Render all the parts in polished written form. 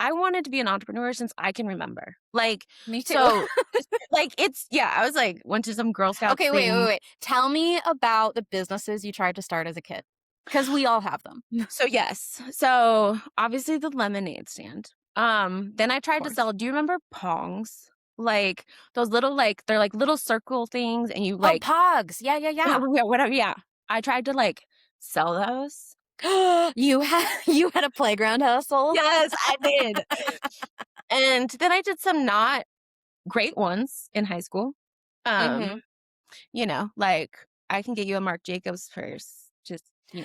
I wanted to be an entrepreneur since I can remember. Like, Me too. so like I was like, went to some Girl Scouts Okay, thing. wait. Tell me about the businesses you tried to start as a kid. Because we all have them. So yes. So obviously the lemonade stand. Then I Of tried to course. sell, do you remember Pongs? Like those little, like, they're like little circle things and you Oh, like, Pogs. Yeah. yeah, whatever. Yeah. I tried to like sell those. You had a playground hustle? Yes, I did. And then I did some not great ones in high school. Mm-hmm. Um, like I can get you a Marc Jacobs purse, just, on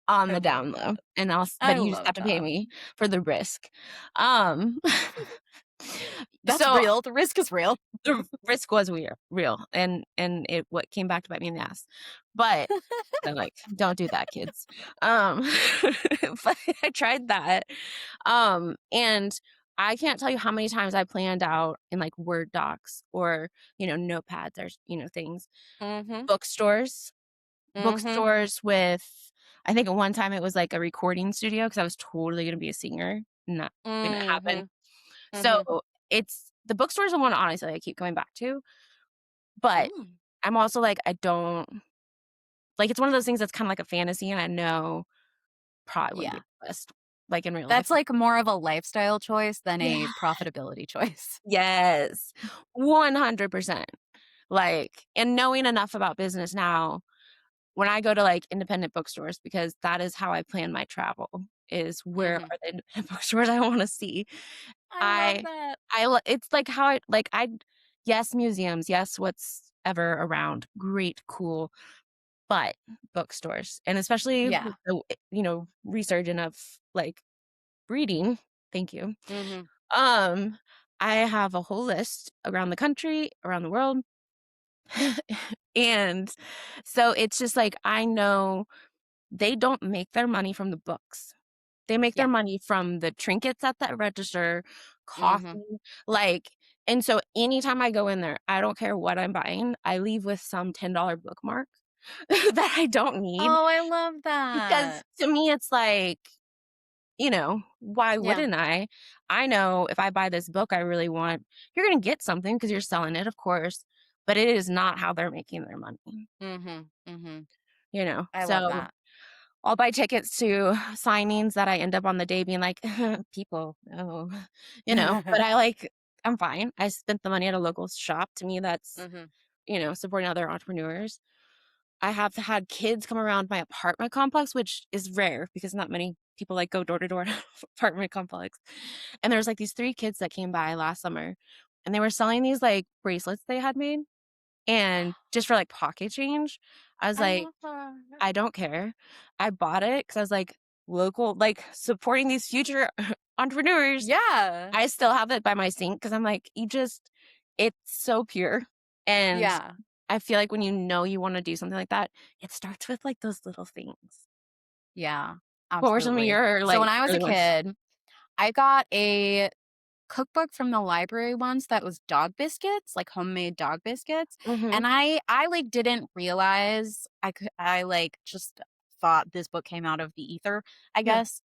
I the love down low, that. and I but you just love have to pay that. me for the risk. Um, That's so real. The risk is real. the risk was real, and it what came back to bite me in the ass. But they're like, don't do that, kids. Um, but I tried that. And I can't tell you how many times I planned out in like Word docs or, notepads or, things. Mm-hmm. Bookstores, Mm-hmm. bookstores with, I think at one time it was like a recording studio because I was totally going to be a singer. Not going to happen. Mm-hmm. So Mm-hmm. it's the bookstores the one, honestly, I keep coming back to. But Mm. I'm also like, I don't like, it's one of those things that's kind of like a fantasy. And I know probably wouldn't be Yeah. the best, like in real life. That's like more of a lifestyle choice than Yeah. a profitability choice. Yes. 100%. Like, and knowing enough about business now, when I go to like independent bookstores, because that is how I plan my travel, is where Mm-hmm. are the independent bookstores I want to see. I love I, that. it's like how yes, museums, yes, what's ever around, great, cool, but bookstores, and especially with Yeah. the, resurgent of like reading. Thank you. Mm-hmm. Um, I have a whole list around the country, around the world. And so it's just like, I know they don't make their money from the books. They make their Yeah. money from the trinkets at that register, Mm-hmm. coffee, like, and so anytime I go in there, I don't care what I'm buying, I leave with some $10 bookmark that I don't need, Oh, I love because that. to me it's like, why Yeah. wouldn't I? I know if I buy this book I really want, you're gonna get something because you're selling it, of course, but it is not how they're making their money, Mm-hmm. Mm-hmm. I love So that. I'll buy tickets to signings that I end up on the day being like, "People, no," but I'm fine. I spent the money at a local shop. To me, that's, Mm-hmm. supporting other entrepreneurs. I have had kids come around my apartment complex, which is rare because not many people like go door to door to apartment complex. And there's like these 3 kids that came by last summer and they were selling these like bracelets they had made and just for like pocket change. I was I like, love that. I don't care. I bought it because I was like, local, like supporting these future entrepreneurs. Yeah. I still have it by my sink because I'm like, it's so pure. And Yeah. I feel like when you want to do something like that, it starts with like those little things. Yeah. What were some of Absolutely. your So like when I was a early ones? kid, I got a cookbook from the library once that was dog biscuits, like homemade dog biscuits. Mm-hmm. And I like didn't realize I like just thought this book came out of the ether, I Yeah. guess.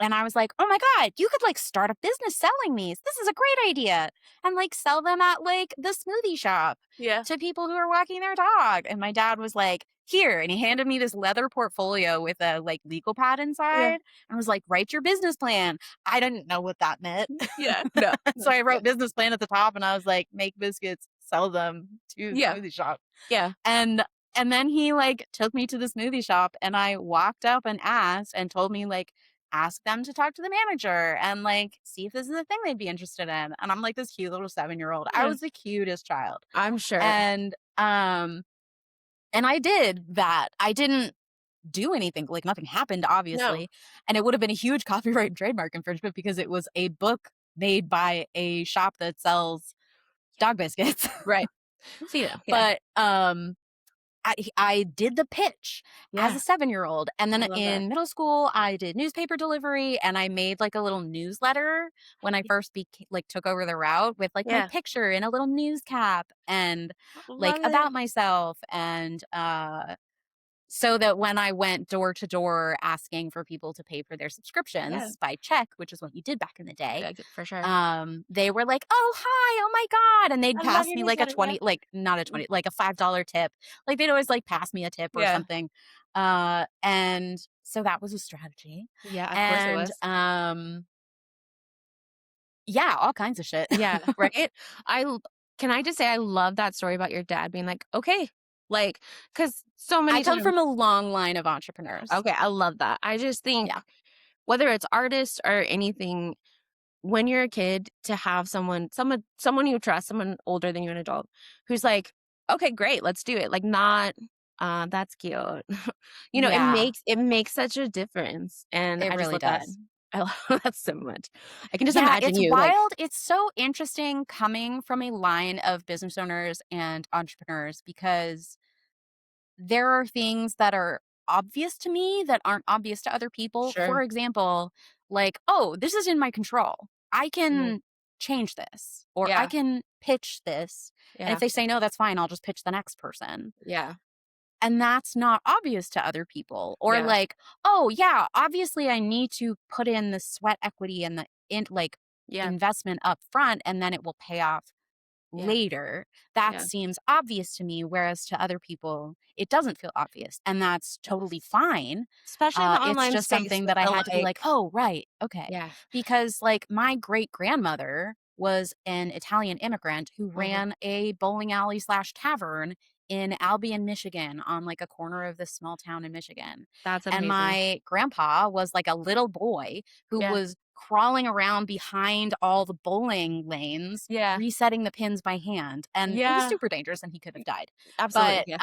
And I was like, "Oh my god, you could like start a business selling these. This is a great idea." And like sell them at like the smoothie shop Yeah. to people who are walking their dog. And my dad was like, "Here." And he handed me this leather portfolio with a like legal pad Yeah. inside and was like, "Write your business plan." I didn't know what that meant. Yeah. No. So I Yeah. wrote business plan at the top and I was like, make biscuits, sell them to Yeah. smoothie shop. Yeah. And then he like took me to the smoothie shop and I walked up and asked and told me like ask them to talk to the manager and like see if this is a thing they'd be interested in. And I'm like this cute little 7-year-old. I Yeah. was the cutest child. I'm sure. And and I did that. I didn't do anything, like nothing happened, No. obviously. And it would have been a huge copyright and trademark infringement because it was a book made by a shop that sells dog biscuits. Right. See that. Yeah. But I did the pitch as Yeah. a 7-year-old. And then I love that. in middle school, I did newspaper delivery and I made like a little newsletter when I first like took over the route with like my Yeah. picture in a little news cap and like Love about it. myself and so that when I went door to door asking for people to pay for their Yeah. subscriptions by check, which is what you did back in the day, Yeah, for sure. they were like, "Oh, hi. Oh my God." And they'd I love pass your me like a newsletter. Yeah. 20, like not a 20, like a $5 tip. Like they'd always like pass me a tip or Yeah. something. And so that was a strategy. Yeah, of course it And was. yeah, all kinds of shit. Yeah, right? I l Can I just say I love that story about your dad being like, "Okay." Like, because so I many come times from a long line of entrepreneurs. okay, I love that. I just think Yeah. whether it's artists or anything, when you're a kid, to have someone you trust, someone older than you, an adult, who's like, "Okay, great, let's do it." Like, not, "That's cute." Yeah, It makes such a difference, and it I just really love that. does. I love that so much. I can just Yeah, imagine it's you, like wild. It's so interesting coming from a line of business owners and entrepreneurs because there are things that are obvious to me that aren't obvious to other people. sure. For example, like, oh, this is in my control. I Mhm. can change this or I Yeah, can pitch this. And if yeah, they say no, that's fine. I'll just pitch the next person. yeah, And that's not obvious to other people. Or yeah, like, oh yeah, obviously I need to put in the sweat equity and the yeah, investment up front and then it will pay off yeah, later. That yeah. seems obvious to me, whereas to other people, it doesn't feel obvious. And that's totally fine. Especially in the It's online just space something with that I the, had to be like, oh, right. Okay. yeah, Because like my great grandmother was an Italian immigrant who mhm, ran a bowling alley slash tavern in Albion, Michigan, on like a corner of this small town in Michigan. that's And amazing. my grandpa was like a little boy who Yeah, was crawling around behind all the bowling lanes yeah, resetting the pins by hand, and it was yeah, super dangerous and he could have died. absolutely, But, yeah.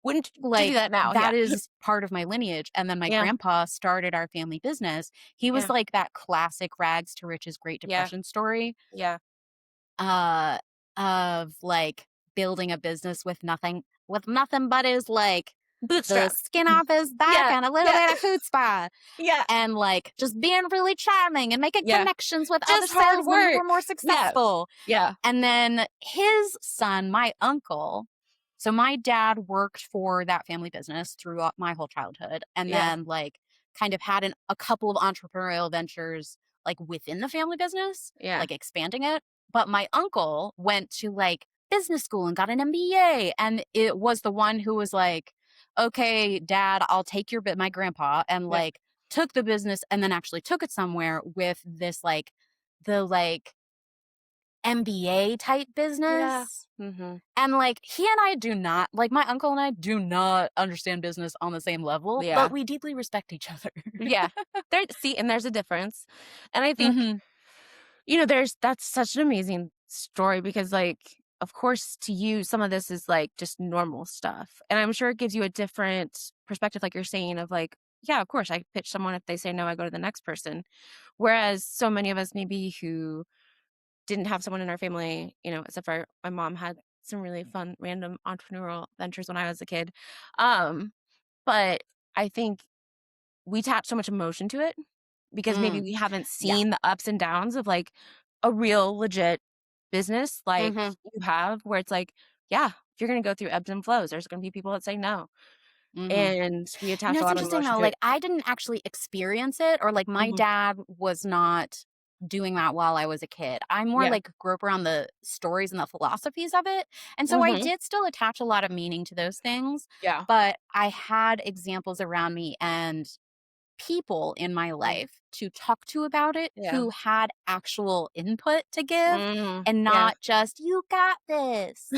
Wouldn't to do like, that now, yeah, that is part of my lineage, and then my yeah, grandpa started our family business. He was yeah, like that classic rags to riches Great yeah, Depression story, yeah. uh, of, like, building a business with nothing but his, like, the Bootstraps. skin off his back Yeah, and a little yeah, bit of chutzpah yeah, and like just being really charming and making yeah. connections with other Just hard salesmen who were work. more Yeah, successful. yeah, And then his son, my uncle, so my dad worked for that family business throughout my whole childhood and yeah, then like kind of had a couple of entrepreneurial ventures like within the family business, yeah, like expanding it. But my uncle went to like business school and got an MBA and it was the one who was like, okay, dad, I'll take your bit, my grandpa, and yeah, like took the business and then actually took it somewhere with this like the like MBA type yeah, business. mhm, And like he and I do not, like my uncle and I do not understand business on the same level, but yeah, we deeply respect each other. yeah. And there's a difference, and I think, Hmm. that's such an amazing story because, like, of course, to you, some of this is, like, just normal stuff, and I'm sure it gives you a different perspective, like you're saying, of, like, "Yeah, of course, I pitch someone, if they say no, I go to the next person." Whereas so many of us maybe who didn't have someone in our family, except for my mom had some really fun random entrepreneurial ventures when I was a kid, um, but I think we attach so much emotion to it because maybe Mm, we haven't yeah. seen the ups and downs of, like, a real legit business like Hmm. you have, where it's like, yeah, you're gonna go through ebbs and flows. There's gonna be people that say no, Hmm. and we You know, attach a it's lot of interesting emotion though. to it. Like, I didn't actually experience it, or like my Mhm. dad was not doing that while I was a kid. I more Yeah. like grew up around the stories and the philosophies of it. And so I Mhm. did still attach a lot of meaning to those things, Yeah. but I had examples around me and people in my Yeah. life to talk to about it Yeah. who had actual input to give Mhm. and Yeah. not just, you got this.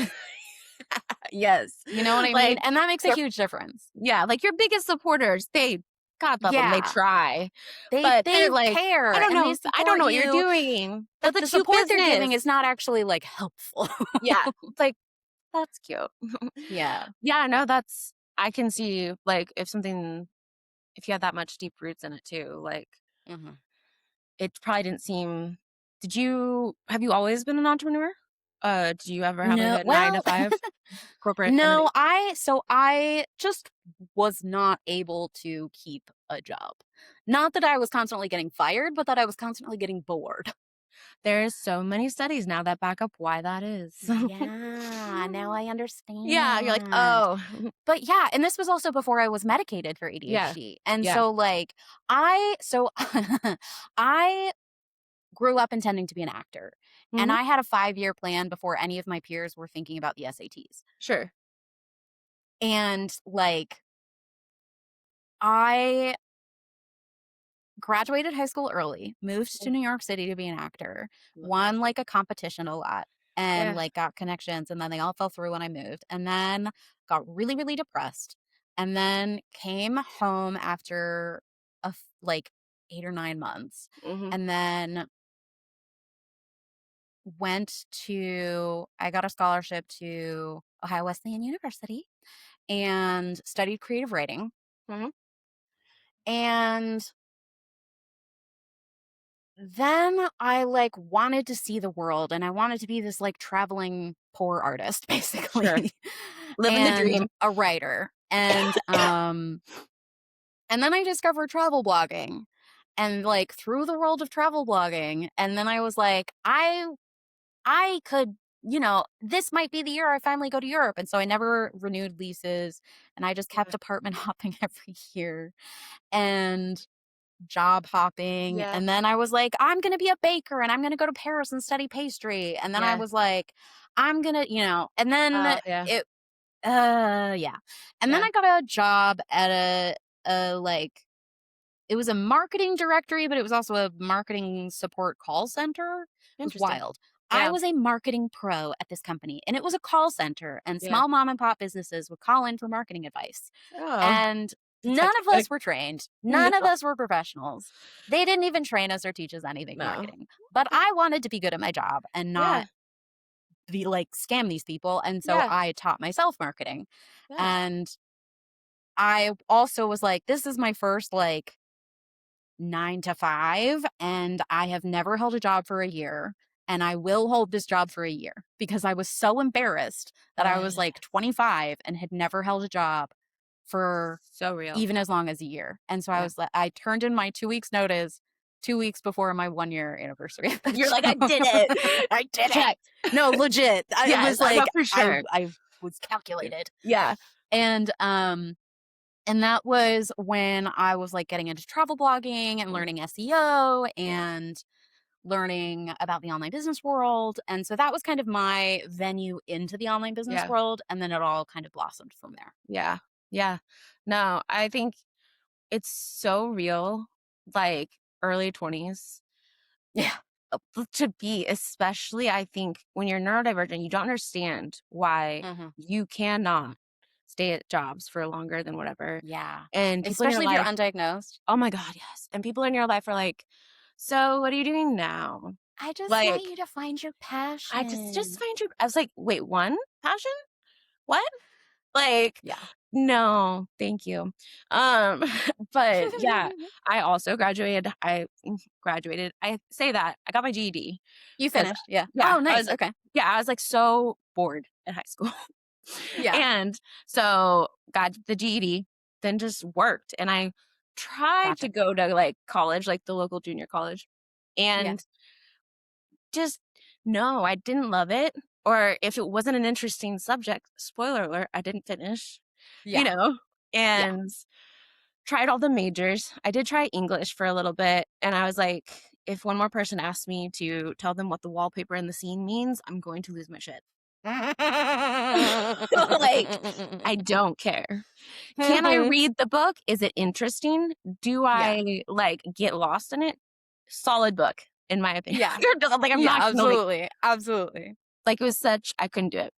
Yes. You know what I mean? Like, And that makes a your huge difference. yeah, like, your biggest supporters, they God love them, they Yeah. try, They but they they're like, care and they I don't support know what you're you, doing. but That's a the cute support they're giving is business." not actually, like, helpful. Yeah, it's like, "That's cute." Yeah. Yeah, no, I can see, like, if you had that much deep roots in it too, like, Mhm. it probably didn't seem have you always been an entrepreneur? Did you ever have, like, No, a 9 to well, 5 corporate no, entity? I just was not able to keep a job. Not that I was constantly getting fired, but that I was constantly getting bored. There's so many studies now that back up why that is. Yeah, now I Yeah, you're like, understand. "Oh." But yeah, and this was also before I was medicated for Yeah. ADHD. And Yeah. so like I I grew up intending to be an actor. And Mhm. I had a 5-year plan before any of my peers were thinking about the SATs. Sure. And like I graduated high school early, moved to Mm. New York City to be an actor, Love that. won like a competition a lot and Yeah. like got connections and then they all fell through when I moved and then got really really depressed and then came home after like 8 or 9 months Mhm. and then I got a scholarship to Ohio Wesleyan University and studied creative writing Mhm. and then I, like, wanted to see the world, and I wanted to be this, like, traveling poor artist, Sure. basically, Living the and dream. a writer, and then I discovered travel blogging, and, like, through the world of travel blogging, and then I was like, I could this might be the year I finally go to Europe, and so I never renewed leases, and I just kept Yeah. apartment hopping every year, and job hopping. Yeah. And then I was like, I'm going to be a baker and I'm going to go to Paris and study pastry. And then I Yeah. was like, I'm going to, and then Yeah. it, yeah. And then Yeah. I got a job at like, it was a marketing directory, but it was also a marketing support call center. It was Interesting. wild. I Yeah. was a marketing pro at this company and it was a call center and Yeah. small mom and pop businesses would call in for marketing advice. Oh, And that's none of hectic. us were trained. No. None of us were professionals. They didn't even train us or teach us anything No. marketing. But I wanted to be good at my job and Yeah. not be like scam these people. And so Yeah. I taught myself marketing. Yeah. And I also was like, this is my first like 9 to 5, and I have never held a job for a year. And I will hold this job for a year because I was so embarrassed that I was Yeah. like 25 and had never held a job for So real. even as long as a year. And so I Yeah. was like, I turned in my 2 weeks notice 2 weeks before my 1 year anniversary. At that You're like, "I job. did it." I did it. Check. No, legit. It Yes, was I like know for sure. I was calculated. Yeah. And and that was when I was like getting into travel blogging and learning SEO Yeah. and learning about the online business world. And so that was kind of my venue into the online business Yeah. world. And then it all kind of blossomed from there. Yeah. Yeah. No, I think it's so real, like, early 20s, Yeah. to be, especially, I think, when you're neurodivergent, you don't understand why Hmm. you cannot stay at jobs for longer than whatever, Yeah. and people in your Especially if you're life. undiagnosed. Oh my god, yes, and people in your life are like, "So, what are you doing now?" I just want Like, you to find your I just passion. find you. I was like, "Wait, one? Passion? What?" Like, Yeah. no, thank you. Um, but yeah, I also graduated. Graduated. I say that. I got my GED You 'cause finished. Yeah. yeah, Oh, nice. Okay. I was, like, so bored in high school. Yeah. And so got the GED, then just worked, and I tried to Gotcha. go to, like, college, like, the local junior college, Yeah. and just no, I didn't love it, or if it wasn't an interesting subject, spoiler alert, I didn't finish, you Yeah. know, Yeah. and tried all the majors. I did try English for a little bit, and I was like, if one more person asks me to tell them what the wallpaper in the scene means, I'm going to lose my shit. Like, I don't care. Can I read the book? Is it interesting? Do Yeah. I, like, get lost in it? Solid book, in my opinion. Yeah. Like, I'm Yeah. not gonna, Absolutely. Absolutely. like, it was such I couldn't do it.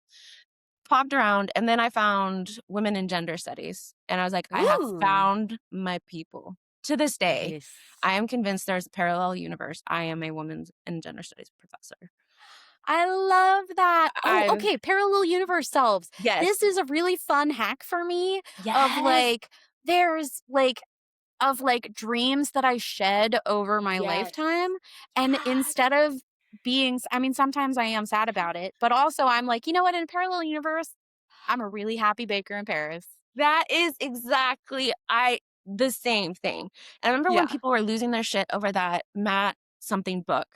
Popped around, and then I found women in gender studies, and I was like, "I have Ooh. found my people." To this day, Yes. I am convinced there's a parallel universe. I am a women's and gender studies professor. I love that. Oh, I okay. Parallel universe selves. Yes. This is a really fun hack for me of Yes. like, there's like, of like dreams that I shed over my Yes. lifetime. And Yes. instead of I mean, sometimes I am sad about it, but also I'm like, you know what? In a parallel universe, I'm a really happy baker in Paris. That is exactly the same thing. And I remember when Yeah. people were losing their shit over that Matt something book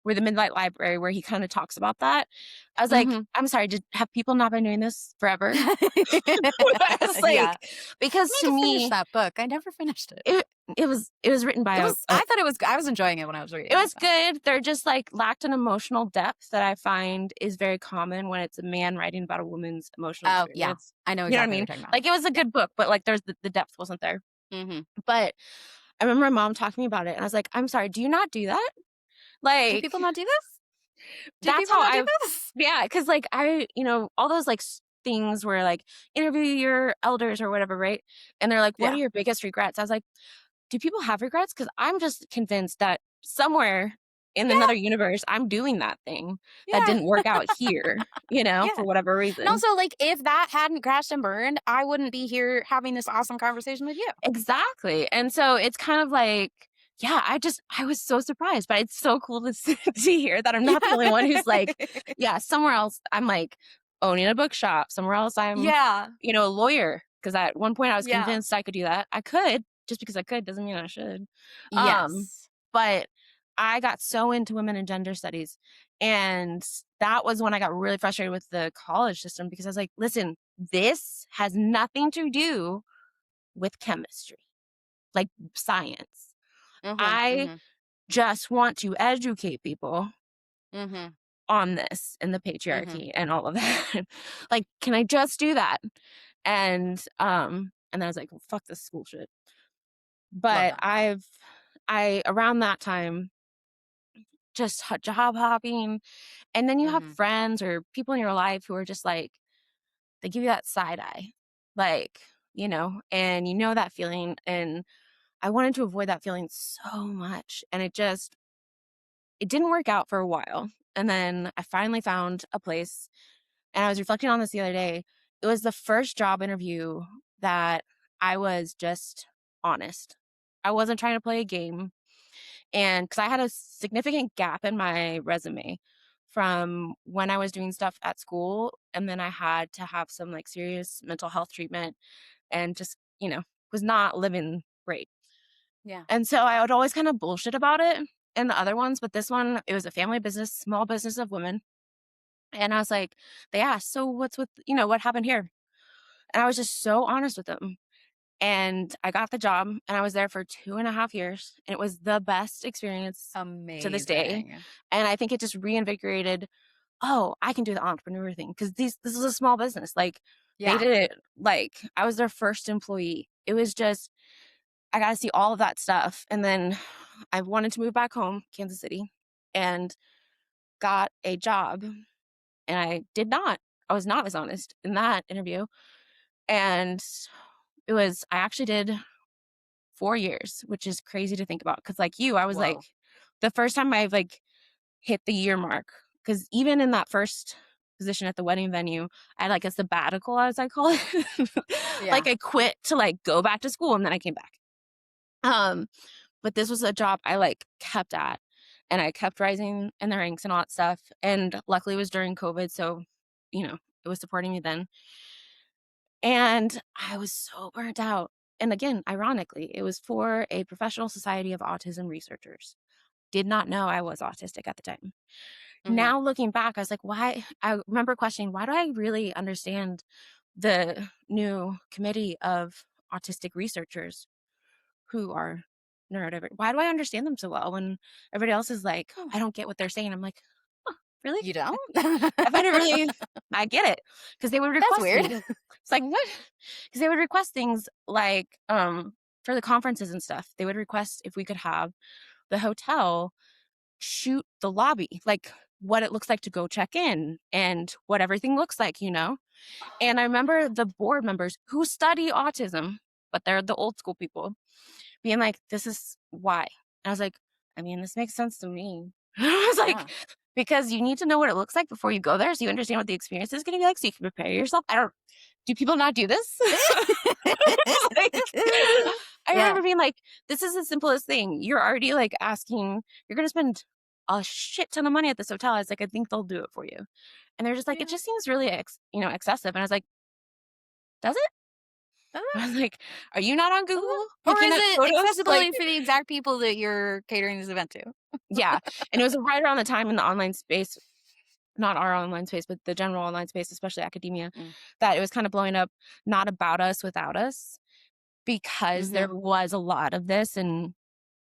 where the Midnight Library, where he kind of talks about that. I was like, Mhm. I'm sorry, have people not been doing this forever? I was Yeah. like, because I to need to finish me, that book. I never finished it. it was written by I thought it was I was enjoying it when I was it reading it was though. good. They're just like lacked an emotional depth that I find is very common when it's a man writing about a woman's emotional Oh, yeah. experience. I know You know what I exactly what mean? you're talking about. Like it was a good book, but like the depth wasn't there. Mhm. But I remember my mom talking to me about it and I was like, I'm sorry, do you not do that? Do Like people not do this? Do that's people how not do I this? yeah, because like all those like things where like interview your elders or whatever, right? And they're like, what are Yeah. your biggest regrets? I was like, do people have regrets? Because I'm just convinced that somewhere in Yeah. another universe, I'm doing that thing that Yeah. didn't work out here, Yeah. for whatever And reason. also, like, if that hadn't crashed and burned, I wouldn't be here having this awesome conversation with you. Exactly. And so it's kind of like, yeah, I was so surprised, but it's so cool to to hear that I'm not the only one who's like, Yeah. yeah, somewhere else I'm like owning a bookshop. Somewhere else I'm, Yeah. a lawyer. Because at one point I was Yeah. convinced I could do that. I could, just because I could doesn't mean I should. Um, Yes. but I got so into women and gender studies. And that was when I got really frustrated with the college system because I was like, listen, this has nothing to do with chemistry, like science. Mhm. I Mhm. just want to educate people Mhm. on this and the Mhm. patriarchy and all of that. Like, can I just do that? And then I was like, well, fuck this school shit. Love But that. I around that time just job hopping, and then you have Mhm. friends or people in your life who are just like they give you that side eye, like and that feeling, and I wanted to avoid that feeling so much, and it didn't work out for a while. And then I finally found a place, and I was reflecting on this the other day. It was the first job interview that I was just honest. I wasn't trying to play a game. And because I had a significant gap in my resume from when I was doing stuff at school, and then I had to have some like serious mental health treatment and just, was not living great. Yeah. And so I would always kind of bullshit about it in the other ones, but this one, it was a family business, small business of women. And I was like, they asked, so what's with, what happened here? And I was just so honest with them. And I got the job and I was there for 2.5 years. And it was the best experience to this day. Amazing. And I think it just reinvigorated, oh, I can do the entrepreneur thing. Cause this is a small business. Like they Yeah. did it, like I was their first employee. It was just, I got to see all of that stuff. And then I wanted to move back home, Kansas City, and got a job. And I did not. I was not as honest in that interview. And I actually did 4 years, which is crazy to think about. Cause like you, I was like, Whoa. the first time I've like hit the year mark. Cause even in that first position at the wedding venue, I had like a sabbatical, as I call it. Yeah. Like I quit to like go back to school and then I came back. Um, But this was a job I like kept at, and I kept rising in the ranks and all that stuff. And luckily it was during COVID. So, it was supporting me then. And I was so burnt out. And again, ironically, it was for a professional society of autism researchers. Did not know I was autistic at the time. Mhm. Now looking back, I was like, why? I remember questioning, why do I really understand the new committee of autistic researchers who are neurodivergent? Why do I understand them so well when everybody else is like, I don't get what they're saying? I'm like, huh, really? You don't? I find it really, I get it. Because they would That's request weird. things. It's like, what? Because they would request things like, for the conferences and stuff, they would request if we could have the hotel shoot the lobby, like what it looks like to go check in and what everything looks like. And I remember the board members who study autism, but they're the old school people, being like, this is why. And I was like, I mean, this makes sense to me. I was like, Yeah. because you need to know what it looks like before you go there so you understand what the experience is going to be like so you can prepare yourself. Do people not do this? Like, I Yeah. remember being like, this is the simplest thing. You're already like asking, you're going to spend a shit ton of money at this hotel. I was like, I think they'll do it for you. And they're just like, it Yeah. just seems really, excessive. And I was like, does it? I was like, "Are you not on Google Or looking is at it photos?" Like, accessibility for the exact people that you're catering this event to? yeah, and it was right around the time in the online space, not our online space, but the general online space, especially academia, Mm. that it was kind of blowing up, not about us, without us, because there Mhm. was a lot of this, and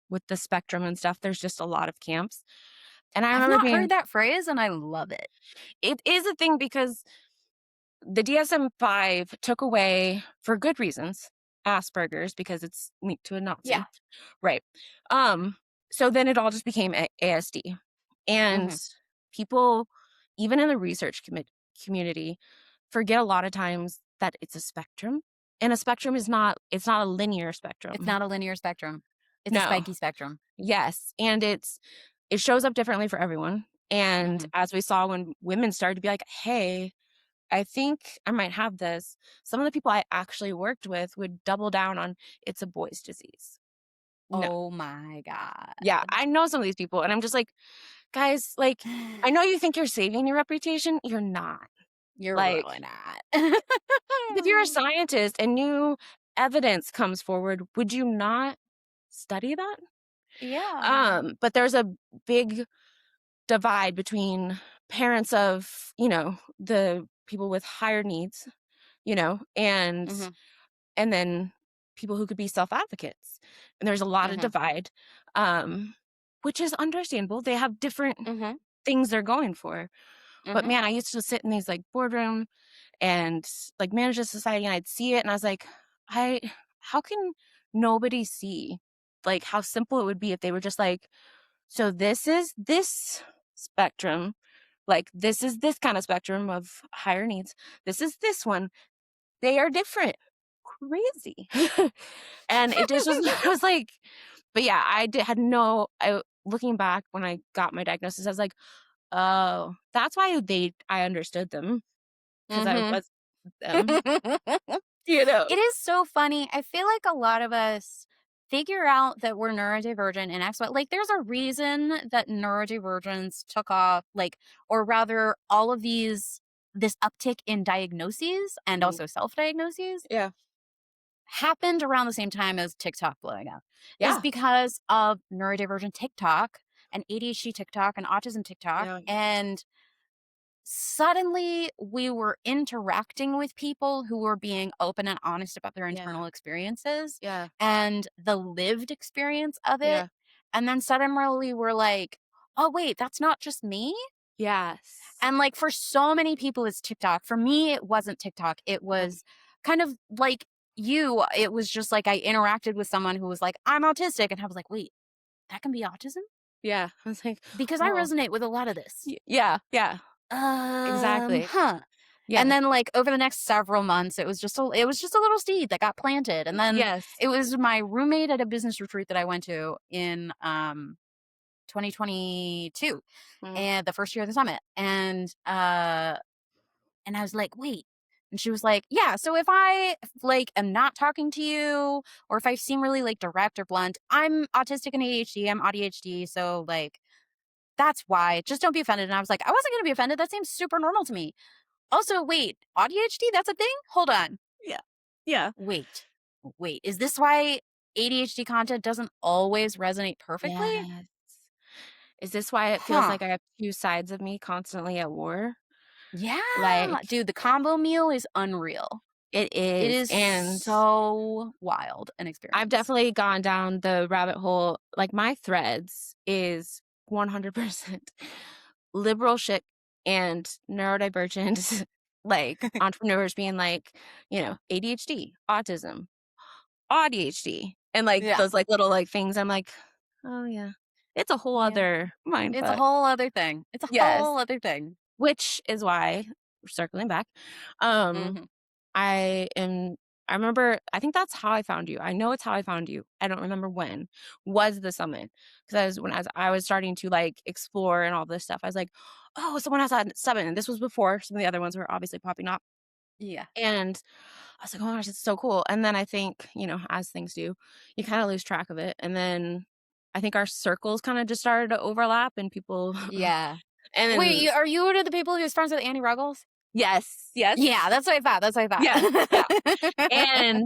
with the spectrum and stuff, there's just a lot of camps. And I I've remember not heard being, that phrase, and I love it. it is a thing because the DSM-5 took away, for good reasons, Asperger's because it's linked to a Yeah. Nazi. Right. Um, so then it all just became ASD. And Mhm. people, even in the research community, forget a lot of times that it's a spectrum. And a spectrum is not, it's not a linear It's spectrum. not a linear spectrum. It's a No. spiky spectrum. Yes. And it shows up differently for everyone. And Mhm. as we saw when women started to be like, hey, I think I might have this, some of the people I actually worked with would double down on it's a boy's disease. No. Oh my Yeah, god. I know some of these people, and I'm just like, guys, like, I know you think you're saving your reputation. You're not. You're Like, really not. if you're a scientist and new evidence comes forward, would you not study that? Yeah. But there's a big divide between parents of, the people with higher needs, and Mhm. then people who could be self-advocates. And there's a lot of Mhm. divide, which is understandable. They have different Mhm. things they're going for. But Mhm. man, I used to sit in these like boardroom and like manage a society and I'd see it and I was like, I how can nobody see like how simple it would be if they were just like, so this is this spectrum, like this is this kind of spectrum of higher needs. This is this one. They are different. Crazy. And it just was I was like, but yeah, had no looking back when I got my diagnosis, I was like, oh, that's why I understood them because I Mhm. was them, you know? It is so funny. I feel like a lot of us figure out that we're neurodivergent and X, Y. Like, there's a reason that neurodivergence took off, like, or rather, all of this uptick in diagnoses and Mhm. also self diagnoses Yeah. happened around the same time as TikTok blowing up, is Yeah. because of neurodivergent TikTok and ADHD TikTok and autism TikTok. Yeah. And suddenly we were interacting with people who were being open and honest about their Yeah. internal experiences Yeah. and the lived experience of it. Yeah. And then suddenly we're like, oh, wait, that's not just me. Yes. And like for so many people, it's TikTok. For me, it wasn't TikTok. It Yeah. was kind of like you. It was just like I interacted with someone who was like, I'm autistic. And I was like, wait, that can be autism? Yeah. I was like, Because I oh, resonate with a lot of this. yeah. Yeah. Exactly. Huh. And Yeah. then, like, over the next several months, it was just a little seed that got planted, and then Yes. it was my roommate at a business retreat that I went to in, 2022, Mhm. and the first year of the summit, and I was like, "Wait," and she was like, "Yeah, so if I, like, am not talking to you, or if I seem really, like, direct or blunt, I'm autistic and ADHD, I'm ADHD, so, like, that's why, just don't be offended," and I was like, "I wasn't gonna be offended, that seems super normal to me." Also, wait, ADHD, that's a thing? Hold on. Yeah. Yeah. Wait. Wait, is this why ADHD content doesn't always resonate perfectly? Yes. Is this why it feels Huh. like I have two sides of me constantly at war? Yeah. Like, Dude, the combo meal is unreal. it It is. is And so wild an I've experience. definitely gone down the rabbit hole. Like my threads is 100% liberal shit and neurodivergent, like entrepreneurs being like, ADHD, autism, ADHD, and like Yeah. those like little like things. I'm like, oh yeah, it's a whole Yeah. other mind It's a fuck. whole other thing. It's a Yes, whole other thing. which is why circling back, um, Mhm. I am I remember I think that's how I found you. I know it's how I found you. I don't remember when was the summit because as I was starting to like explore and all this stuff, I was like, oh, someone has a summit, and this was before some of the other ones were obviously popping up, Yeah. and I was like, oh my gosh, it's so cool. And then I think as things do, you kind of lose track of it, and then I think our circles kind of just started to overlap, and people, Yeah. and Wait, then are you one of the people who's friends with Annie Ruggles? Yes, yes. Yeah, that's what I thought. That's what Yeah, yeah. I thought.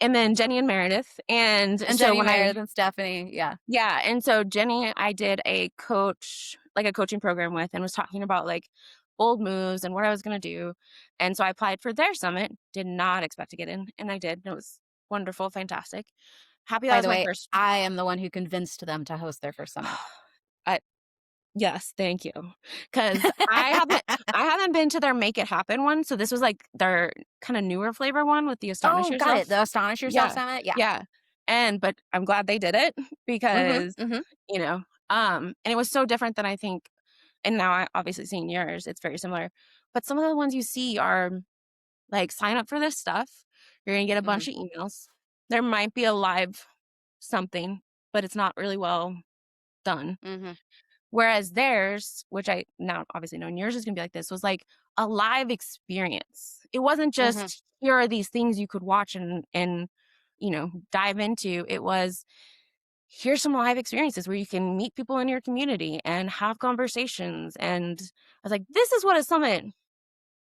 And then Jenny and Meredith. And And so Jenny when Meredith and Stephanie. Yeah. yeah, and so Jenny, I did a coaching program with, and was talking about like bold moves and what I was going to do. And so I applied for their summit, did not expect to get in, and I did. And it was wonderful, fantastic. Happy that By was the my way, first. I am the one who convinced them to host their first summit. I, yes, thank you. Cuz I haven't been to their Make It Happen one, so this was like their kind of newer flavor one with the Astonish Oh, got it. Yourself. The Astonish Yourself Yeah. Summit. Yeah. Yeah. But I'm glad they did it Mm-hmm. because, Mm-hmm. you know, and it was so different than I think, and now I obviously seeing yours, it's very similar. But some of the ones you see are like, sign up for this stuff. You're gonna get a Mm-hmm. bunch of emails. There might be a live something, but it's not really well done. Mm-hmm. Whereas theirs, which I now obviously know yours is gonna be like this, was like a live experience. It wasn't Mm-hmm. just here are these things you could watch and dive into. It was here's some live experiences where you can meet people in your community and have conversations. And I was like, this is what a summit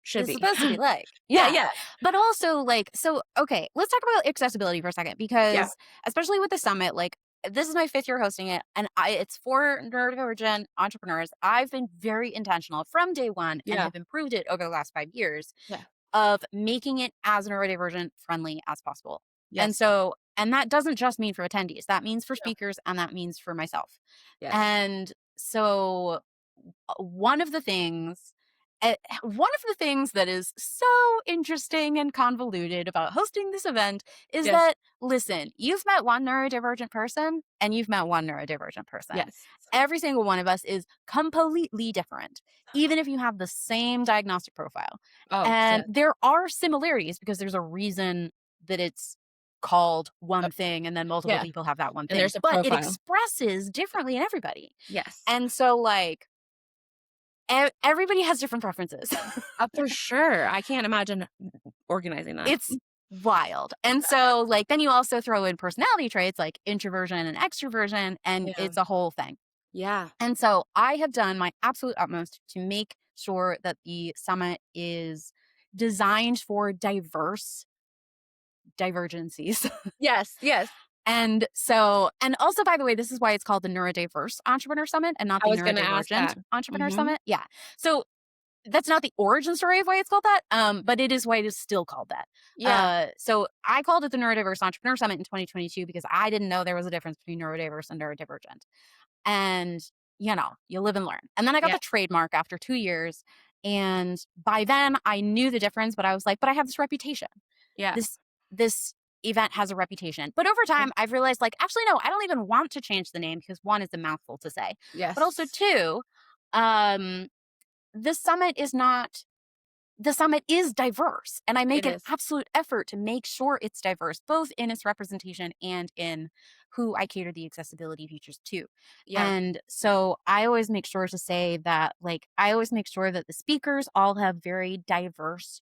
should It's be. supposed to be like. Yeah, Yeah. yeah, But also, like, so, okay, let's talk about accessibility for a second yeah, because, especially with the summit, like, this is my 5th year hosting it, and it's for neurodivergent entrepreneurs. I've been very intentional from day one and yeah, have improved it over the last 5 years yeah, of making it as neurodivergent friendly as possible. And yes, so, and that doesn't just mean for attendees, that means for no, speakers and that means for myself. yes, And so, one of the things one of the things that is so interesting and convoluted about hosting this event is yes, that, listen, you've met one neurodivergent person and you've met one neurodivergent person. yes. Every single one of us is completely different, even if you have the same diagnostic profile. Oh, And yes, there are similarities because there's a reason that it's called oh, one thing and then multiple yeah. people have that one And thing, there's a but it profile. expresses differently in everybody. Yes, And so, like, everybody has different preferences. for sure. I can't imagine organizing that. It's wild. And so, like, then you also throw in personality traits like introversion and extroversion, and Yeah, it's a whole thing. yeah, And so I have done my absolute utmost to make sure that the summit is designed for diverse divergencies. yes, yes. And so, and also, by the way, this is why it's called the Neurodiverse Entrepreneur Summit and not I the was gonna ask Neurodivergent that. Entrepreneur Hmm. Summit. Yeah. So that's not the origin story of why it's called that, but it is why it is still called that. Yeah, So I called it the Neurodiverse Entrepreneur Summit in 2022 because I didn't know there was a difference between neurodiverse and neurodivergent. And, you live and learn. And then I got yeah, the trademark after 2 years. And by then I knew the difference, but I was like, but I have this reputation. yeah, This event has a reputation. But over yeah, time, I've realized, like, actually, no, I don't even want to change the name because one is a mouthful to say. But also, yes. two, um, the summit is not the summit is diverse, and I make It an is. absolute effort to make sure it's diverse, both in its representation and in who I cater the accessibility features to. Yeah. And so I always make sure to say that, like, I always make sure that the speakers all have very diverse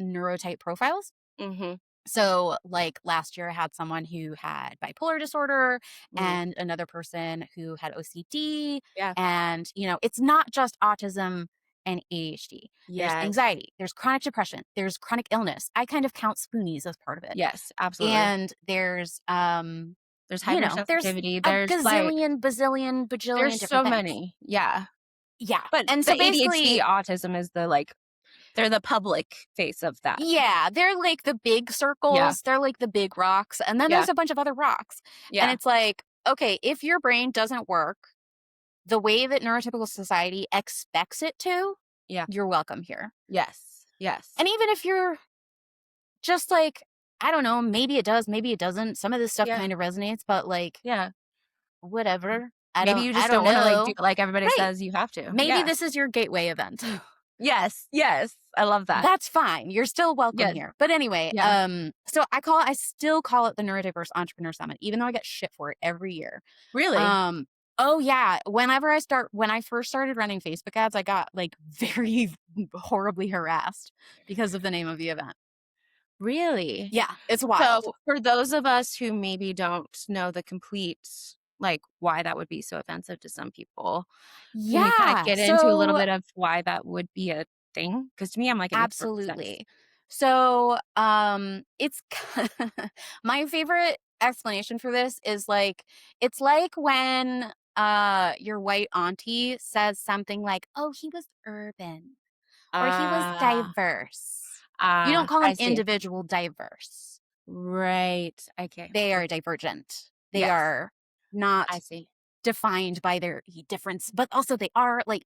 neurotype profiles. Mhm. So, like, last year, I had someone who had bipolar disorder Mm. and another person who had OCD. Yeah. And, it's not just autism and ADHD. There's Yes. anxiety, there's chronic depression, there's chronic illness. I kind of count spoonies as part of it. Yes, absolutely. And there's, There's there's hypersensitivity, a there's, like gazillion, bazillion, bajillion there's different so things. many. Yeah. Yeah. But And the so ADHD, basically, autism is the, like they're the public face of that. yeah, they're like the big Yeah. circles, they're like the big rocks, and then Yeah. there's a bunch of other rocks. And Yeah. it's like, okay, if your brain doesn't work the way that neurotypical society expects it to, Yeah. you're welcome here. Yes. Yes. And even if you're just like, I don't know, maybe it does, maybe it doesn't. Some of this stuff Yeah. kind of resonates, but like, Yeah. whatever. Maybe you I just don't don't wanna, like, do know. it like everybody Right. says you have to. Maybe Yeah. this is your gateway event. Yes. Yes. I love that. That's fine. You're still welcome Yeah. here. But anyway, Yeah. so I still call it the Neurodiverse Entrepreneur Summit, even though I get shit for it every year. Really? Oh yeah. When I first started running Facebook ads, I got like very horribly harassed because of the name of the event. Really? Yeah, it's wild. So, for those of us who maybe don't know the complete, like, why that would be so offensive to some people, can you kinda Yeah. get into a little So bit of why that would be a thing? Because to me, I'm like, it makes perfect sense. Absolutely. So, it's my favorite explanation for this is like it's like when your white auntie says something like, "Oh, he was urban," or "He was Ah, diverse." You don't call I an see. individual diverse. Right. Okay. They are Okay. divergent. They Yes, are not I see. defined by their difference, but also they are like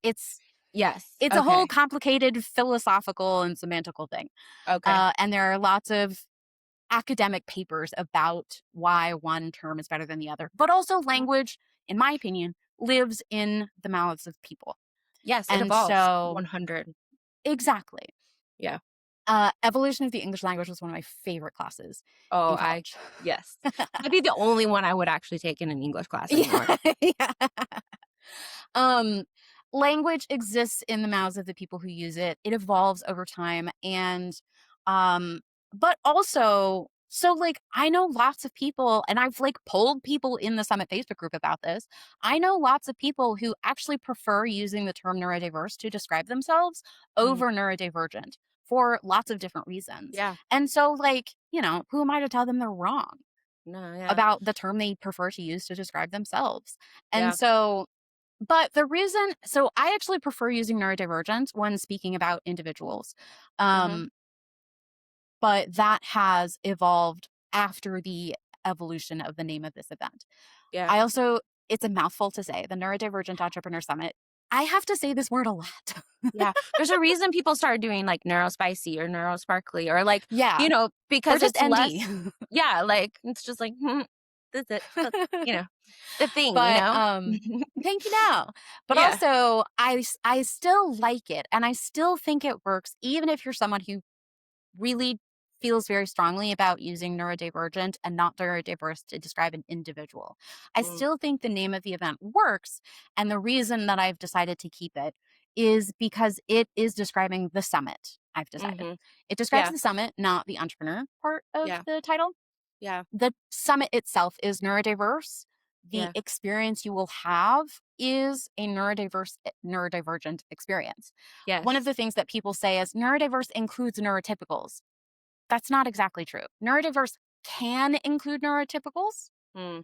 Yes. it's a whole Okay. complicated philosophical and semantical thing. Okay. And there are lots of academic papers about why one term is better than the other. But also, Mhm. language, in my opinion, lives in the mouths of people. Yes, it And evolves. so, 100. exactly. Yeah. Evolution of the English language was one of my favorite classes Oh, in college. yes. Might be the only one I would actually take in an English class anymore. Yeah. Yeah. Um, Language exists in the mouths of the people who use it. It evolves over time, and um, but also, so like I know lots of people, and I've like polled people in the Summit Facebook group about this. I know lots of people who actually prefer using the term neurodiverse to describe themselves Mm. over neurodivergent for lots of different reasons. Yeah. And so, like, who am I to tell them they're wrong No, yeah. about the term they prefer to use to describe themselves? And Yeah. so, but the reason, so I actually prefer using neurodivergent when speaking about individuals. Mhm. Um, but that has evolved after the evolution of the name of this event. Yeah. I also, it's a mouthful to say, the Neurodivergent Entrepreneur Summit. I have to say this word a lot. Yeah. There's a reason people started doing like neurospicy or neurosparkly or like, Yeah. Or because just it's ND. less, yeah, like it's just like, that's it. That's, the thing, But thank you now. But Yeah. also I still like it and I still think it works even if you're someone who really feels very strongly about using neurodivergent and not neurodiverse to describe an individual. I Mm. still think the name of the event works. And the reason that I've decided to keep it is because it is describing the summit, I've decided. Mhm. It describes Yeah. the summit, not the entrepreneur part of Yeah. the title. Yeah. The summit itself is neurodiverse. The Yeah. experience you will have is a neurodivergent experience. One of Yes. the things that people say is neurodiverse includes neurotypicals. That's not exactly true. Neurodiverse can include neurotypicals, Mm.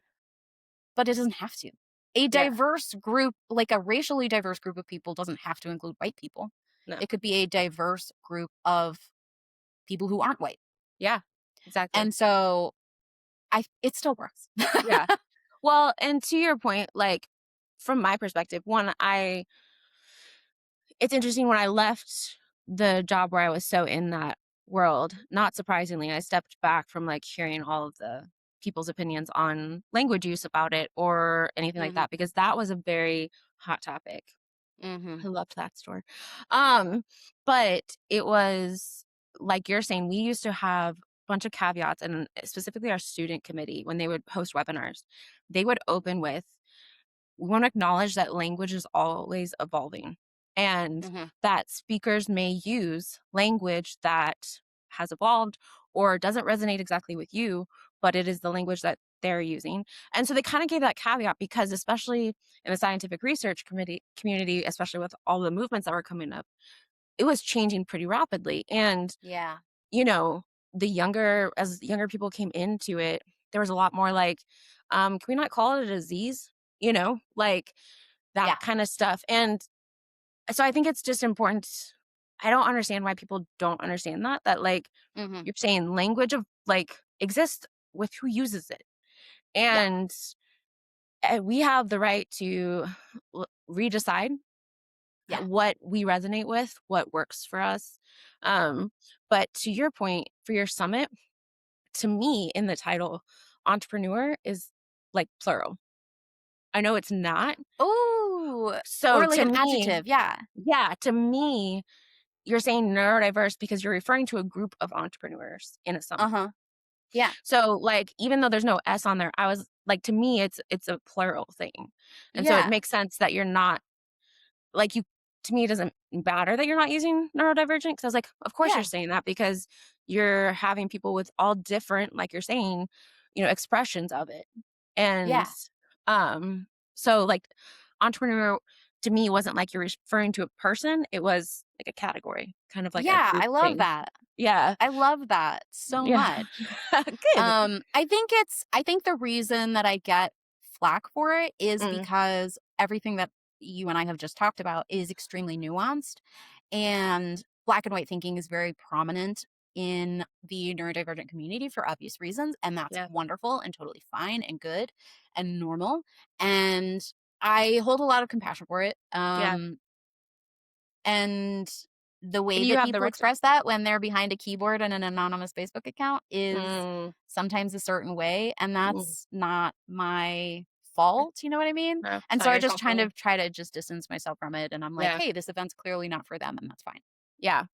but it doesn't have to. A Yeah. diverse group, like a racially diverse group of people, doesn't have to include white people. No. It could be a diverse group of people who aren't white. Yeah. Exactly. And so it still works. Yeah. Well, and to your point, like from my perspective, it's interesting when I left the job where I was so in that world, not surprisingly, I stepped back from like hearing all of the people's opinions on language use about it or anything like Mhm. that because that was a very hot topic. Mhm. I loved that store. Um, but it was like you're saying, we used to have a bunch of caveats and specifically our student committee when they would host webinars, they would open with we want to acknowledge that language is always evolving and Mhm. that speakers may use language that has evolved or doesn't resonate exactly with you, but it is the language that they're using. And so they kind of gave that caveat because especially in the scientific research community, especially with all the movements that were coming up, it was changing pretty rapidly. And, Yeah. you know, as younger people came into it, there was a lot more like, can we not call it a disease? Like that Yeah. kind of stuff. And so I think it's just important. I don't understand why people don't understand that like Mhm. you're saying language of like exists with who uses it. Yeah. And we have the right to redecide Yeah. what we resonate with, what works for us. Um, but to your point, for your summit, to me in the title, entrepreneur is like plural. I know it's not. Ooh, So or like to an me, adjective, yeah. yeah, to me, you're saying neurodiverse because you're referring to a group of entrepreneurs in a summit. Uh-huh. Yeah. So like even though there's no S on there, I was like to me it's a plural thing. And so it Yeah. makes sense that you're not like you to me it doesn't matter that you're not using neurodivergent because I was like, of course you're Yeah. saying that because you're having people with all different, like you're saying, expressions of it. And Yeah. um so like entrepreneur to me wasn't like you're referring to a person, it was like a category, kind of like a Yeah, group I love thing. that. Yeah. I love that so Yeah. much. Good. I think the reason that I get flack for it is Mm, because everything that you and I have just talked about is extremely nuanced, and black and white thinking is very prominent in the neurodivergent community for obvious reasons, and that's yeah. wonderful and totally fine and good and normal. And I hold a lot of compassion for it. Yeah. And the way And you that have the people right to express that when they're behind a keyboard in an anonymous Facebook account is mm, sometimes a certain way, and mm, that's not my fault, you know what I mean? no, it's And not so your I just kind responsibility. of try to just distance myself from it, and I'm like, Yeah. "Hey, this event's clearly not for them, and that's fine." Yeah.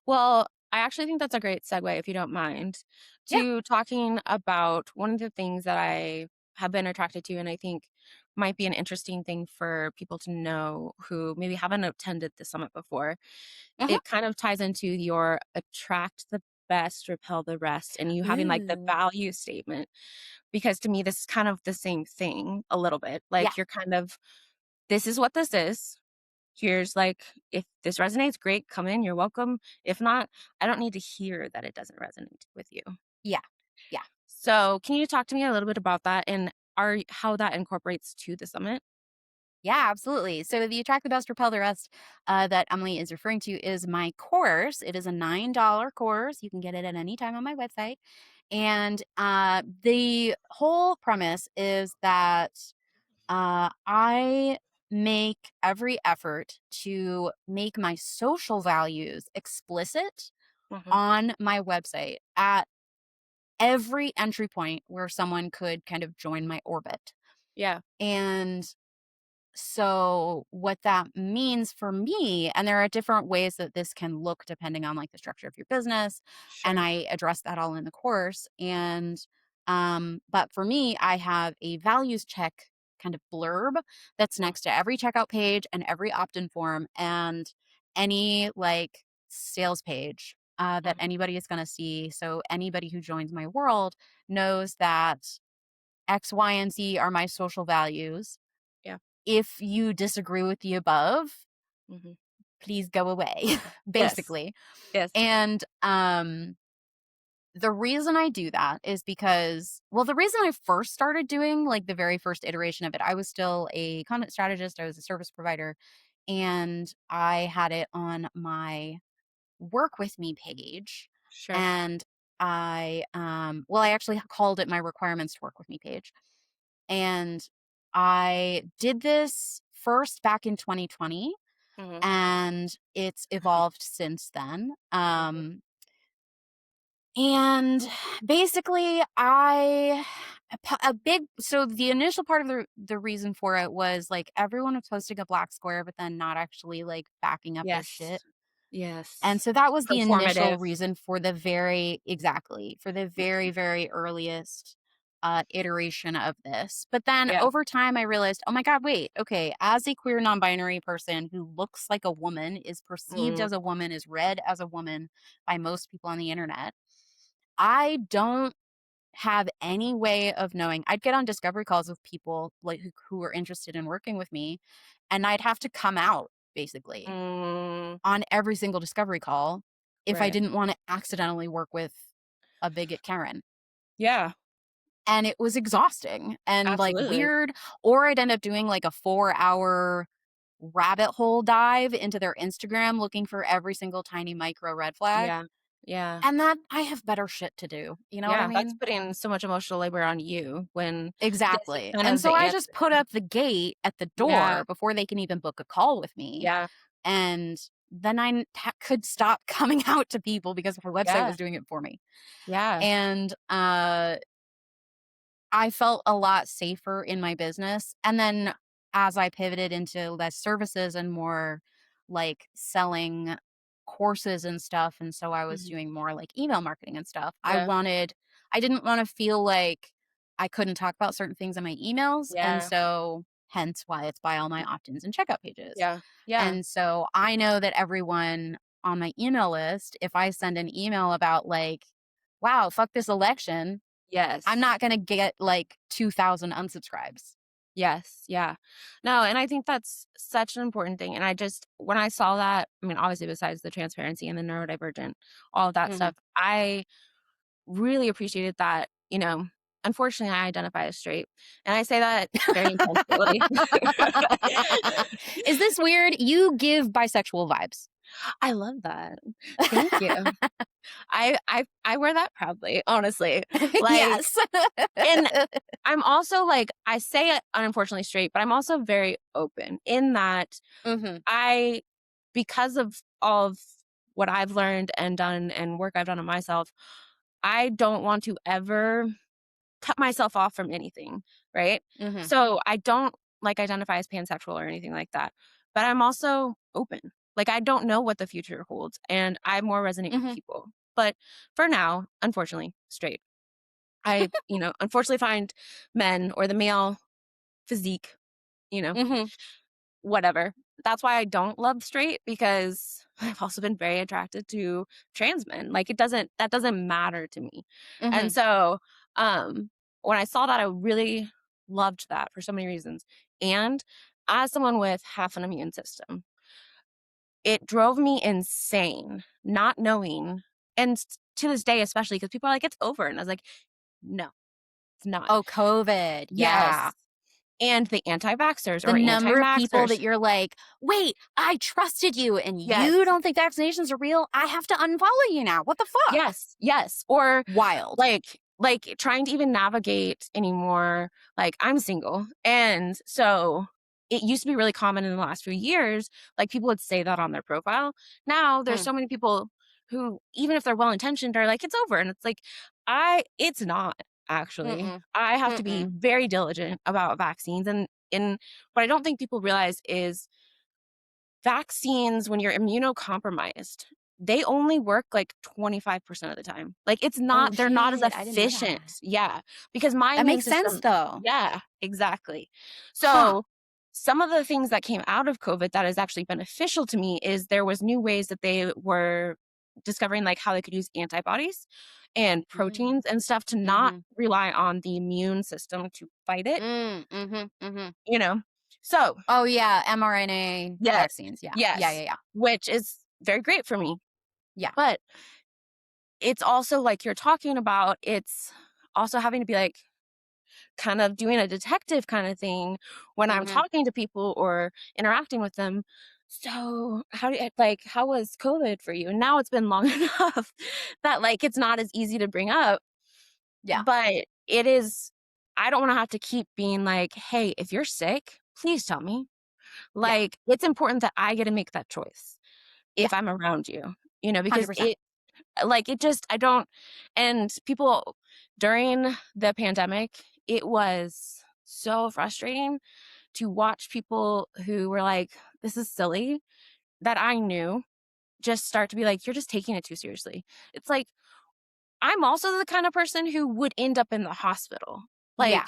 Well, I actually think that's a great segue, if you don't mind, Yeah. to talking about one of the things that I have been attracted to, and I think might be an interesting thing for people to know who maybe haven't attended the summit before. Uh-huh. It kind of ties into your attract the best, repel the rest, and you having like the Ooh. value statement. Because to me, this is kind of the same thing a little bit. Yeah. Like you're kind of, this is what this is. Here's like, if this resonates, great, come in, you're welcome. If not, I don't need to hear that it doesn't resonate with you. Yeah. Yeah. So, can you talk to me a little bit about that and how that incorporates to the summit? Yeah, absolutely. So the Attract the Best, Repel the Rest that Emily is referring to is my course. It is a $9 course. You can get it at any time on my website. And the whole premise is that I make every effort to make my social values explicit Mhm. on my website at every entry point where someone could kind of join my orbit. Yeah, And so what that means for me, and there are different ways that this can look depending on like the structure of your business, and sure. I address that all in the course. And but for me, I have a values check kind of blurb that's Mm, next to every checkout page and every opt-in form and any like sales page that mhm. anybody is going to see. So anybody who joins my world knows that X, Y, and Z are my social values. Yeah. If you disagree with the above, Mhm. please go away, Yes. basically. Yes. And the reason I do that is because, well, the reason I first started doing like the very first iteration of it, I was still a content strategist, I was a service provider, and I had it on my work with me page. Sure. And I actually called it my requirements to work with me page. And I did this first back in 2020 Mhm. and it's evolved since then. Mhm. And basically, a big so the initial part of the reason for it was like everyone was posting a black square, but then not actually like backing up their Yes. shit. And Yes. so that was the initial Performative. reason for the very, very earliest iteration of this. But then Yeah. over time, I realized, oh my God, wait, okay, as a queer non binary person who looks like a woman, is perceived Mm, as a woman, is read as a woman by most people on the internet, I don't have any way of knowing. I'd get on discovery calls with people like who were interested in working with me, and I'd have to come out basically mm, on every single discovery call if I right. didn't wanna accidentally work with a bigot Karen. Yeah, And it was exhausting and, like, absolutely. weird, or I'd end up doing, like, a 4-hour rabbit hole dive into their Instagram looking for every single tiny micro red flag, Yeah. Yeah. and that I have better shit to do, you know what I Yeah, that's mean? putting so much emotional labor on you when this is Exactly, kind and of the so I just put answer. up the gate at the Yeah. door before they can even book a call with me, Yeah. and then could stop coming out to people because my website Yeah. was doing it for me. Yeah. And I felt a lot safer in my business. And then as I pivoted into less services and more like selling courses and stuff, and so I was Mhm. doing more like email marketing and stuff, Yeah. I didn't want to feel like I couldn't talk about certain things in my emails. And Yeah. so hence why it's by all my opt-ins and checkout pages. Yeah. Yeah. And so I know that everyone on my email list, if I send an email about like, wow, fuck this election, I'm Yes. not gonna get, like, 2,000 unsubscribes. Yes, yeah. No, and I think that's such an important thing, and I just when I saw that, I mean, obviously besides the transparency and the neurodivergent, all of that Mhm. stuff, I really appreciated that, unfortunately, I identify as straight, and I say that very intentionally. Is this weird? You give bisexual vibes. I love that. Thank you. I wear that proudly, honestly. Like Yes. and I'm also, like I say it unfortunately straight, but I'm also very open in that Mhm. I because of all of what I've learned and done and work I've done on myself, I don't want to ever cut myself off from anything, right? Mhm. So I don't like identify as pansexual or anything like that. But I'm also open. Like I don't know what the future holds and I more resonate with Mhm. people. But for now, unfortunately, straight. I, unfortunately find men or the male physique, you know, Mhm. whatever. That's why I don't love straight because I've also been very attracted to trans men. Like that doesn't matter to me. And Mhm. so, um, when I saw that, I really loved that for so many reasons. And as someone with half an immune system, it drove me insane not knowing. And to this day, especially because people are like, it's over. And I was like, no, it's not. Oh, COVID. Yeah. Yes. And the anti vaxxers The or anti number of people maxers. that you're like, "Wait, I trusted you and Yes. you don't think vaccinations are real? I have to unfollow you now. What the fuck?" Yes, yes, or, Wild. like, trying to even navigate anymore like, I'm single, and so it used to be really common in the last few years, like, people would say that on their profile. Now, there's Mm. so many people who, even if they're well-intentioned, are like, "It's over," and it's like, it's not, actually. Mm-mm. I have to be Mm-mm. very diligent about vaccines, and what I don't think people realize is vaccines, when you're immunocompromised, they only work like 25% of the time. Like Oh, they're not as shit. I didn't know efficient. that. Yeah. Because my That immune makes sense, system, though. yeah, exactly. Huh. So some of the things that came out of COVID that is actually beneficial to me is there was new ways that they were discovering like how they could use antibodies and Mm. proteins and stuff to not Mhm. rely on the immune system to fight it, Mm. Mhm. Mhm. you know? So Oh, yeah, mRNA yes, vaccines. Yeah. Yeah, yeah, yes, yeah. which is very great for me. Yeah. But it's also like you're talking about, it's also having to be like kind of doing a detective kind of thing when I'm Mhm. talking to people or interacting with them. So, how was COVID for you? And now it's been long enough that like it's not as easy to bring up, Yeah. but it is. I don't want to have to keep being like, hey, if you're sick, please tell me. Yeah. Like, it's important that I get to make that choice Yeah. if I'm around you, because 100%. it just I don't and people during the pandemic, it was so frustrating to watch people who were like, "This is silly," that I knew just start to be like, "You're just taking it too seriously." It's like, I'm also the kind of person who would end up in the hospital. Yeah.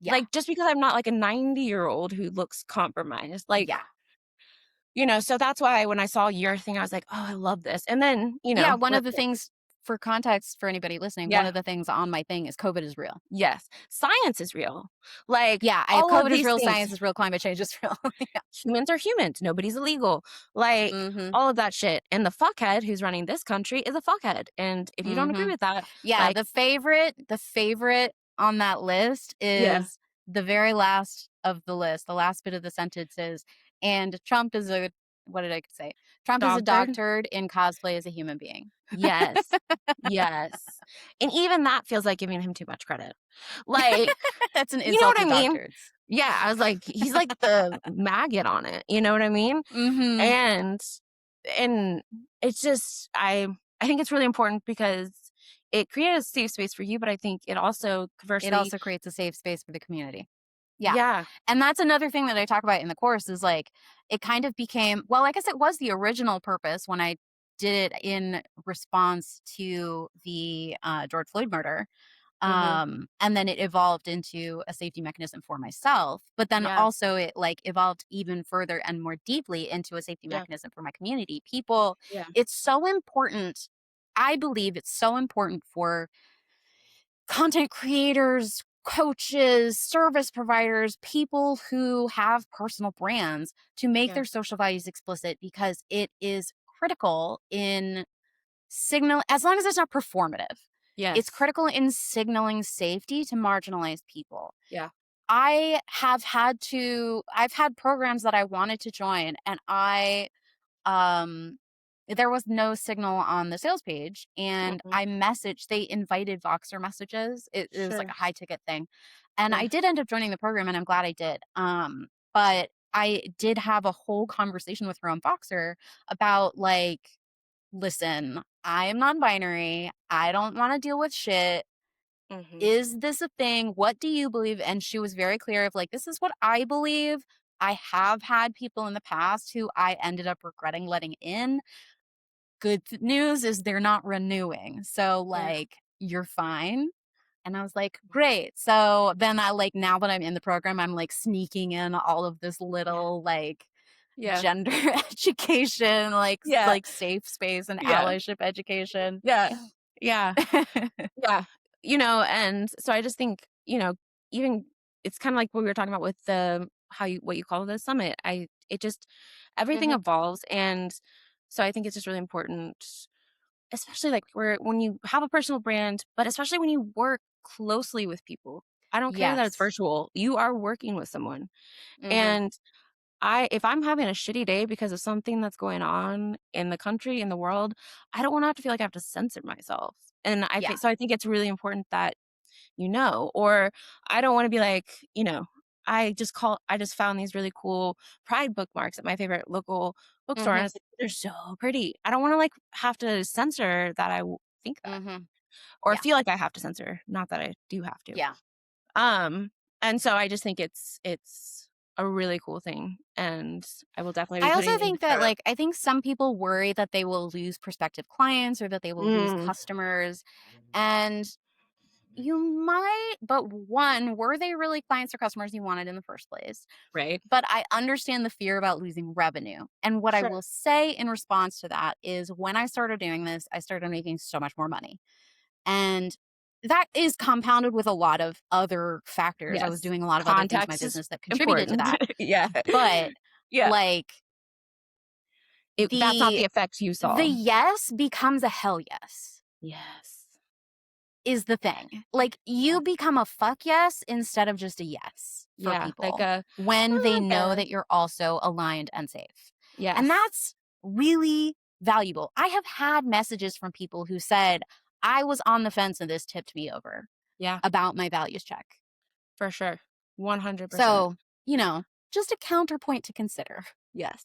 Like Yeah. just because I'm not like a 90-year-old who looks compromised. Yeah. So that's why when I saw your thing, I was like, "Oh, I love this." And then, Yeah, one with of the things for context for anybody listening, one yeah. of the things on my thing is COVID is real. Yes, science is real. Like, Yeah, I all of COVID is these real, things, science is real, climate change is real. Yeah. humans are humans, nobody's illegal, like, Mhm. all of that shit, and the fuckhead who's running this country is a fuckhead, and if you don't agree Mhm. with that, Yeah, like the favorite on that list yeah, is the very last of the list. The last bit of the sentence is, "And Trump is a" what did I say? "Trump is a dog turd. dog turd in cosplay as a human being." Yes, yes, and even that feels like giving him too much credit, like, That's an you know insult what to I dog mean? turds. Yeah, I was like, he's like the maggot on it, you know what I mean? Mhm. And and it's just I think it's really important because it created a safe space for you, but I think it also It conversely also creates a safe space for the community. Yeah. yeah, And that's another thing that I talk about in the course is like it kind of became, well, I guess it was the original purpose when I did it in response to the George Floyd murder. mhm, And then it evolved into a safety mechanism for myself. But then yeah, also it like evolved even further and more deeply into a safety yeah, mechanism for my community. People, yeah, it's so important. I believe it's so important for content creators, coaches, service providers, people who have personal brands to make Yeah. their social values explicit because it is critical in signal, as long as it's not performative, it's Yes. critical in signaling safety to marginalized people. Yeah. I've had programs that I wanted to join, and um there was no signal on the sales page, and Mhm. I messaged, they invited Voxer messages. It was like Sure. a high ticket thing. And Yeah. I did end up joining the program, and I'm glad I did. But I did have a whole conversation with her on Voxer about like, listen, I am non-binary. I don't want to deal with shit. Mhm. Is this a thing? What do you believe? And she was very clear of like, this is what I believe. I have had people in the past who I ended up regretting letting in. News is they're not renewing. So Yeah. like, you're fine. And I was like, great. So then I like, now that I'm in the program, I'm like sneaking in all of this Yeah. little like Yeah. gender education, Yeah. like safe space and Yeah. allyship education. Yeah. Yeah. Yeah. And so I just think, even it's kind of like what we were talking about with the how you what you call the summit. It just everything Mhm. evolves, and so I think it's just really important, especially like where when you have a personal brand, but especially when you work closely with people. I don't care that it's Yes. virtual. You are working with someone. Mhm. And if I'm having a shitty day because of something that's going on in the country, in the world, I don't want to have to feel like I have to censor myself. And Yeah. I think it's really important that or I don't want to be like, I just found these really cool pride bookmarks at my favorite local bookstore. And I Mhm. was like, they're so pretty. I don't want to like have to censor that think that Mhm. or Yeah. feel like I have to censor. Not that I do have to. Yeah. Um, and so I just think it's a really cool thing. And I will definitely be I also putting it in the think show that notes. like, I think some people worry that they will lose prospective clients or that they will lose Mm, customers. And you might, but one, were they really clients or customers you wanted in the first place? right. But I understand the fear about losing revenue. And what I Sure. will say in response to that is when I started doing this, I started making so much more money. And that is compounded with a lot of other factors. I was Yes. doing a lot of other things in my Context is business that contributed to important. that. Yeah. But Yeah. like That's not the the effect you the saw. yes becomes a hell yes Yes. is the thing. Like Yeah. you become a fuck yes instead of just a yes for Yeah. Like people when they know okay. that you're also aligned and safe. And Yes. that's really valuable. I have had messages from people who said, I was on the fence and this tipped me over Yeah. about my values check. For sure. 100%. So, just a counterpoint to consider. Yes.